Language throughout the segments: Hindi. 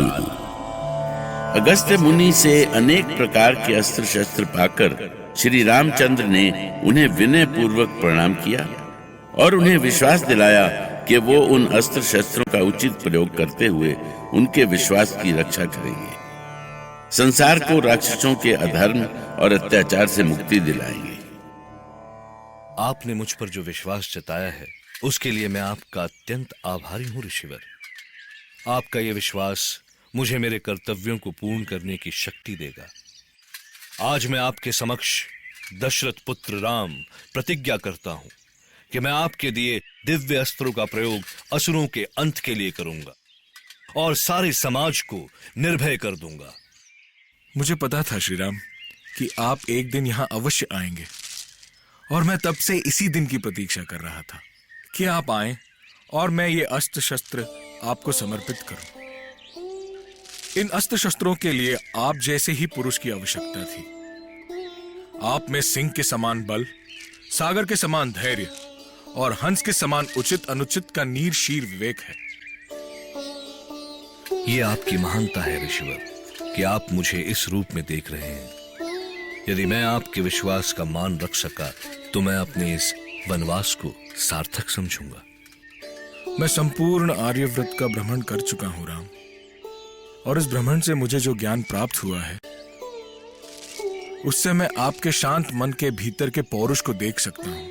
काल हूं। अगस्त्य मुनि से अनेक प्रकार के अस्त्र शस्त्र पाकर श्री रामचंद्र ने उन्हें विनय पूर्वक प्रणाम किया और उन्हें विश्वास दिलाया कि वो उन अस्त्र शस्त्रों का उचित प्रयोग करते हुए उनके विश्वास की रक्षा करेंगे, संसार को राक्षसों के अधर्म और अत्याचार से मुक्ति दिलाएंगे। आपने मुझ पर जो विश्वास जताया है उसके लिए मैं आपका अत्यंत आभारी हूं ऋषिवर। आपका यह विश्वास मुझे मेरे कर्तव्यों को पूर्ण करने की शक्ति देगा। आज मैं आपके समक्ष दशरथ पुत्र राम प्रतिज्ञा करता हूं कि मैं आपके दिए दिव्य अस्त्रों का प्रयोग असुरों के अंत के लिए करूंगा और सारे समाज को निर्भय कर दूंगा। मुझे पता था श्री राम कि आप एक दिन यहां अवश्य आएंगे और मैं तब से इसी दिन की प्रतीक्षा कर रहा था कि आप आएं और मैं ये अस्त्र शस्त्र आपको समर्पित करूं। इन अस्त्र शस्त्रों के लिए आप जैसे ही पुरुष की आवश्यकता थी। आप में सिंह के समान बल, सागर के समान धैर्य और हंस के समान उचित अनुचित का नीर शीर विवेक है। ये आपकी महानता है ऋषिवर कि आप मुझे इस रूप में देख रहे हैं। यदि मैं आपके विश्वास का मान रख सका तो मैं अपने इस वनवास को सार्थक समझूंगा। मैं संपूर्ण आर्यव्रत का भ्रमण कर चुका हूं राम, और इस भ्रमण से मुझे जो ज्ञान प्राप्त हुआ है उससे मैं आपके शांत मन के भीतर के पौरुष को देख सकता हूं।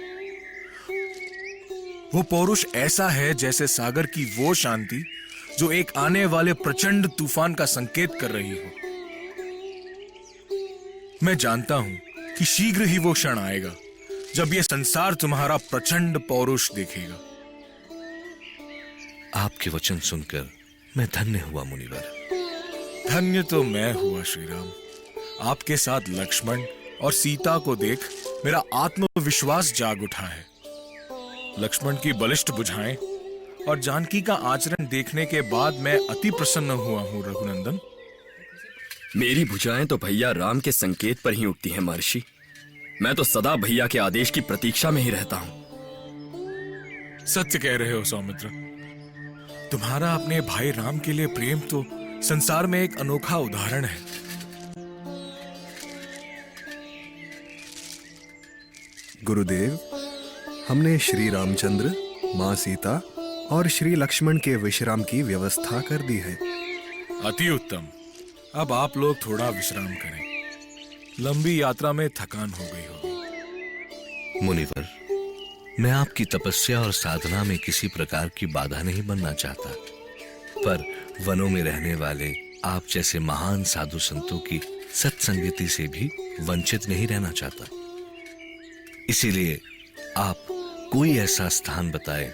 वो पौरुष ऐसा है जैसे सागर की वो शांति जो एक आने वाले प्रचंड तूफान का संकेत कर रही हो। मैं जानता हूं कि शीघ्र ही वो क्षण आएगा जब ये संसार तुम्हारा प्रचंड पौरुष देखेगा। आपके वचन सुनकर मैं धन्य हुआ मुनिवर। धन्य तो मैं हुआ श्री राम। आपके साथ लक्ष्मण और सीता को देख मेरा आत्मविश्वास जाग उठा है। लक्ष्मण की बलिष्ठ भुजाएं और जानकी का आचरण देखने के बाद मैं अति प्रसन्न हुआ हूं रघुनंदन। मेरी भुजाएं तो भैया राम के संकेत पर ही उठती हैं महर्षि। मैं तो सदा भैया के आदेश की प्रतीक्षा में ही रहता हूं। सत्य कह रहे हो सौमित्र। तुम्हारा अपने भाई राम के लिए प्रेम तो संसार में एक अनोखा उदाहरण है। गुरुदेव, हमने श्री रामचंद्र, मां सीता और श्री लक्ष्मण के विश्राम की व्यवस्था कर दी है। अति उत्तम। अब आप लोग थोड़ा विश्राम करें। लंबी यात्रा में थकान हो गई होगी। मुनिवर, मैं आपकी तपस्या और साधना में किसी प्रकार की बाधा नहीं बनना चाहता, पर वनों में रहने वाले आप जैसे महान साधु संतों की सत्संगति से भी वंचित नहीं रहना चाहता। इसीलिए आप कोई ऐसा स्थान बताएं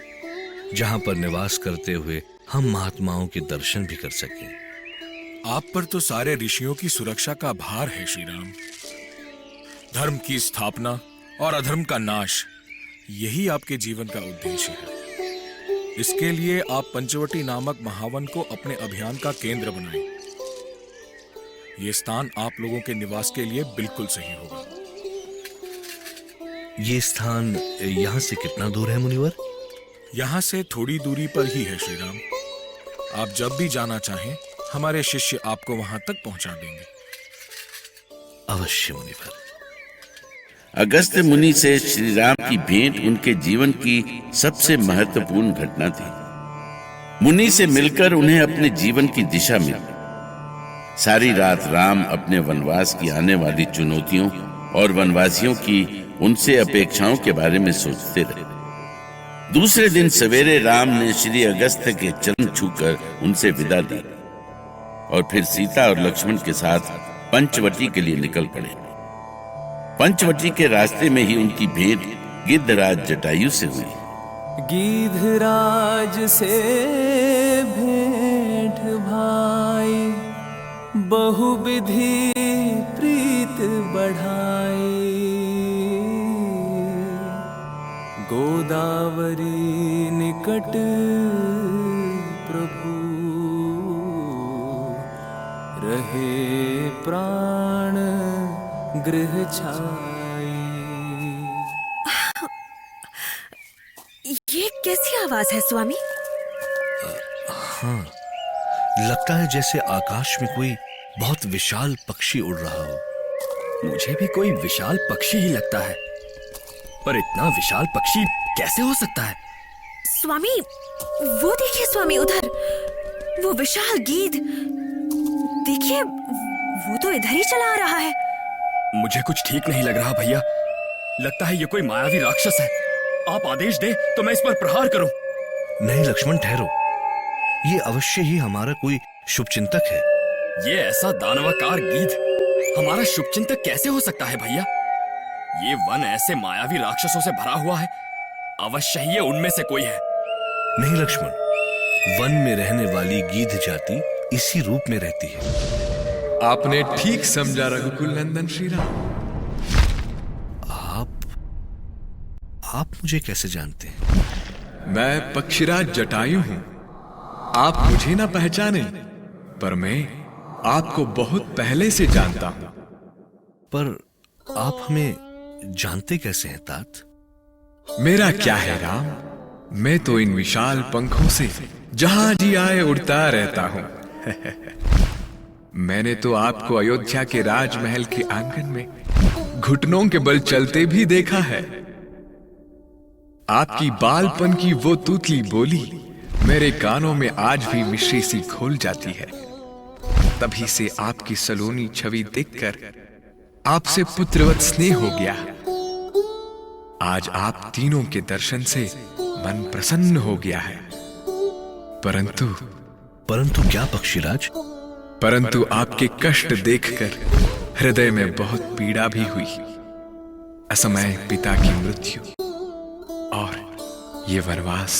जहां पर निवास करते हुए हम महात्माओं के दर्शन भी कर सकें। आप पर तो सारे ऋषियों की सुरक्षा का भार है श्री राम। धर्म की स्थापना और अधर्म का नाश, यही आपके जीवन का उद्देश्य है। इसके लिए आप पंचवटी नामक महावन को अपने अभियान का केंद्र बनाएं। यह स्थान आप लोगों के निवास के लिए बिल्कुल सही होगा। ये स्थान यहां से कितना दूर है मुनिवर? यहां से थोड़ी दूरी पर ही है श्री राम। आप जब भी जाना चाहें हमारे शिष्य आपको वहां तक पहुंचा देंगे। अवश्य मुनिवर। अगस्त्य मुनि से श्री राम की भेंट उनके जीवन की सबसे महत्वपूर्ण घटना थी। मुनि से मिलकर उन्हें अपने जीवन की दिशा मिली। सारी रात राम अपने वनवास की आने वाली चुनौतियों और वनवासियों की उनसे अपेक्षाओं के बारे में सोचते रहे। दूसरे दिन सवेरे राम ने श्री अगस्त्य के चरण छूकर उनसे विदा ली और फिर सीता और लक्ष्मण के साथ पंचवटी के लिए निकल पड़े। पंचवटी के रास्ते में ही उनकी भेंट गिद्धराज जटायु से हुई। गिद्धराज से भेंट भाई, बहुविधि प्रीत बढ़ाई। गोदावरी निकट प्रभु, रहे प्राण गृह छाई। ये कैसी आवाज है स्वामी? हाँ, लगता है जैसे आकाश में कोई बहुत विशाल पक्षी उड़ रहा हो। मुझे भी कोई विशाल पक्षी ही लगता है, पर इतना विशाल पक्षी कैसे हो सकता है? स्वामी, वो देखिए स्वामी, उधर वो विशाल गीध देखिए, वो तो इधर ही चला आ रहा है। मुझे कुछ ठीक नहीं लग रहा भैया। लगता है ये कोई मायावी राक्षस है। आप आदेश दे तो मैं इस पर प्रहार करूं। नहीं लक्ष्मण, ठहरो, ये अवश्य ही हमारा कोई शुभचिंतक है। ये ऐसा दानवाकार गीध हमारा शुभचिंतक कैसे हो सकता है भैया? ये वन ऐसे मायावी राक्षसों से भरा हुआ है, अवश्य ही ये उनमें से कोई है। नहीं लक्ष्मण, वन में रहने वाली गीध जाति इसी रूप में रहती है। आपने ठीक समझा रघुकुल नंदन श्री राम। आप मुझे कैसे जानते हैं? मैं पक्षीराज जटायु हूं। आप मुझे ना पहचाने, पर मैं आपको बहुत पहले से जानता हूं। पर आप हमें जानते कैसे हैं तात? मेरा क्या है राम, मैं तो इन विशाल पंखों से जहां जी आए उड़ता रहता हूं। मैंने तो आपको अयोध्या के राजमहल के आंगन में घुटनों के बल चलते भी देखा है। आपकी बालपन की वो तूतली बोली मेरे कानों में आज भी मिश्री सी घोल जाती है। तभी से आपकी सलोनी छवि देखकर आपसे पुत्रवत स्नेह हो गया। आज आप तीनों के दर्शन से मन प्रसन्न हो गया है। परंतु क्या पक्षीराज? परंतु आपके कष्ट देखकर हृदय में बहुत पीड़ा भी हुई। असमय पिता की मृत्यु और ये वनवास।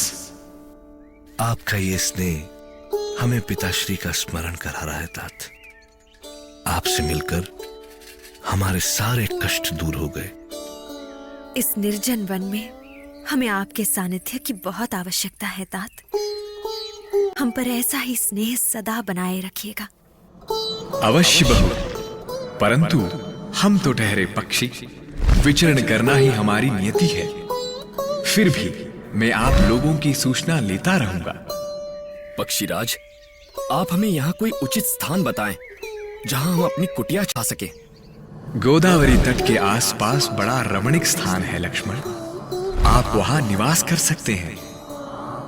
आपका ये स्नेह हमें पिताश्री का स्मरण करा रहा है तात। आपसे मिलकर हमारे सारे कष्ट दूर हो गए। इस निर्जन वन में हमें आपके सानिध्य की बहुत आवश्यकता है तात। हम पर ऐसा ही स्नेह सदा बनाए रखिएगा। अवश्य बहू, परंतु हम तो ठहरे पक्षी, विचरण करना ही हमारी नियति है। फिर भी मैं आप लोगों की सूचना लेता रहूंगा। पक्षीराज, आप हमें यहाँ कोई उचित स्थान बताएं जहां हम अपनी कुटिया छा सके। गोदावरी तट के आसपास बड़ा रमणीक स्थान है लक्ष्मण, आप वहां निवास कर सकते हैं।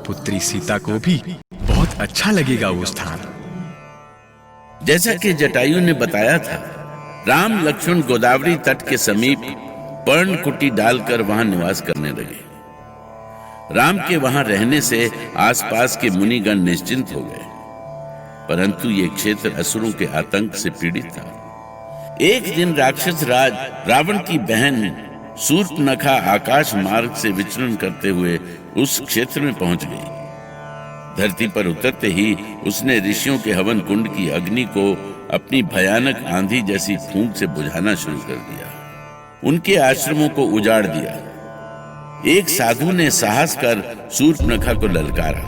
पुत्री सीता को भी बहुत अच्छा लगेगा वो स्थान। जैसा कि जटायु ने बताया था, राम लक्ष्मण गोदावरी तट के समीप पर्णकुटी डालकर वहां निवास करने लगे। राम के वहां रहने से आसपास के मुनिगण निश्चिंत हो गए, परंतु ये क्षेत्र असुरों के आतंक से पीड़ित था। एक दिन राक्षस राज रावण की बहन शूर्पनखा आकाश मार्ग से विचरण करते हुए उस क्षेत्र में पहुंच गई। धरती पर उतरते ही उसने ऋषियों के हवन कुंड की अग्नि को अपनी भयानक आंधी जैसी फूंक से बुझाना शुरू कर दिया। उनके आश्रमों को उजाड़ दिया। एक साधु ने साहस कर शूर्पनखा को ललकारा।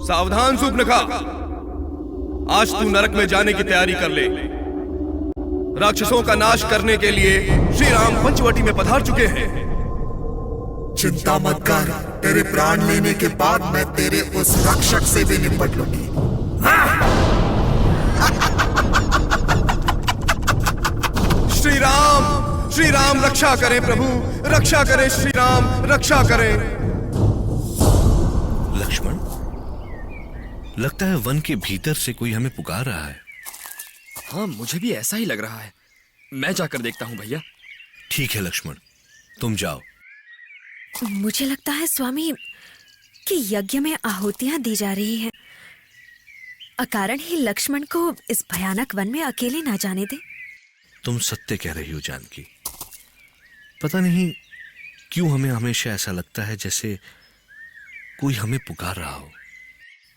सावधान शूर्पनखा, आज तू नरक में जाने की तैयारी कर ले। राक्षसों का नाश करने के लिए श्री राम पंचवटी में पधार चुके हैं। चिंता मत कर, तेरे प्राण लेने के बाद मैं तेरे उस रक्षक से भी निपट लूंगी। श्री राम रक्षा करें प्रभु, रक्षा करें श्री राम, रक्षा करें। लक्ष्मण, लगता है वन के भीतर से कोई हमें पुकार रहा है। हाँ, मुझे भी ऐसा ही लग रहा है। मैं जाकर देखता हूँ भैया। ठीक है लक्ष्मण, तुम जाओ। मुझे लगता है स्वामी कि यज्ञ में आहुतियां दी जा रही हैं। अकारण ही लक्ष्मण को इस भयानक वन में अकेले ना जाने दे। तुम सत्य कह रही हो जानकी। पता नहीं क्यों हमें हमेशा ऐसा लगता है जैसे कोई हमें पुकार रहा हो।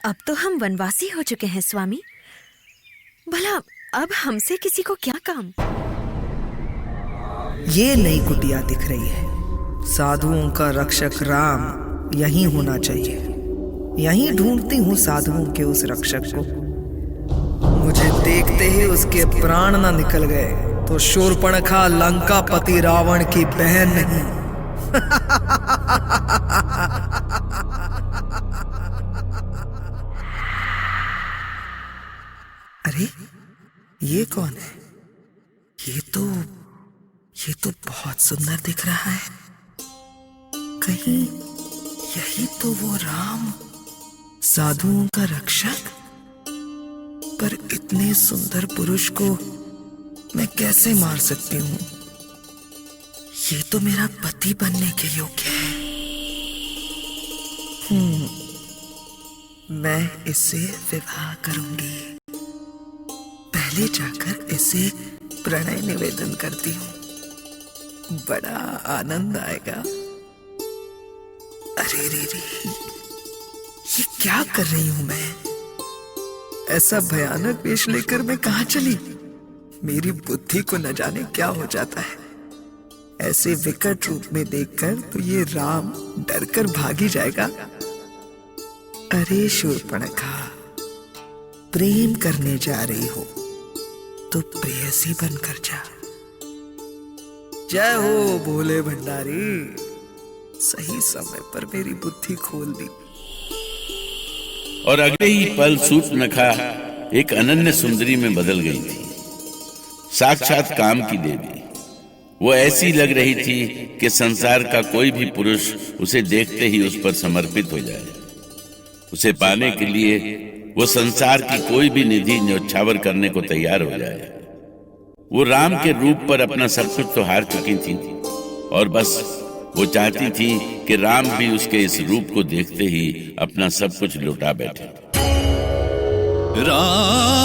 अब तो हम वनवासी हो चुके हैं स्वामी, भला अब हमसे किसी को क्या काम। ये नई कुटिया दिख रही है। साधुओं का रक्षक राम यहीं होना चाहिए। यहीं ढूंढती हूँ साधुओं के उस रक्षक को। मुझे देखते ही उसके प्राण न निकल गए तो शूर्पणखा लंकापति रावण की बहन नहीं। अरे ये कौन है? ये तो बहुत सुंदर दिख रहा है। कहीं यही तो वो राम, साधुओं का रक्षक? पर इतने सुंदर पुरुष को मैं कैसे मार सकती हूँ? ये तो मेरा पति बनने के योग्य है। मैं इससे विवाह करूंगी। पहले जाकर इसे प्रणय निवेदन करती हूँ, बड़ा आनंद आएगा। अरे रे रे, ये क्या कर रही हूं मैं? ऐसा भयानक वेश लेकर मैं कहां चली? मेरी बुद्धि को न जाने क्या हो जाता है। ऐसे विकट रूप में देखकर तो ये राम डरकर भाग ही जाएगा। अरे शूर्पणखा, प्रेम करने जा रही हो तो प्रेयसी बनकर जा। जय हो भोले भंडारी, सही समय पर मेरी बुद्धि खोल दी। और अगले ही पल शूर्पणखा एक अनन्य सुंदरी में बदल गई थी, साक्षात काम की देवी। वो ऐसी लग रही थी कि संसार का कोई भी पुरुष उसे देखते ही उस पर समर्पित हो जाए। उसे पाने के लिए वो संसार की कोई भी निधि न्यौछावर करने को तैयार हो जाए। वो राम के रूप पर अपना सब कुछ तो हार चुकी थी और बस वो चाहती थी कि राम भी उसके इस रूप को देखते ही अपना सब कुछ लुटा बैठे। राम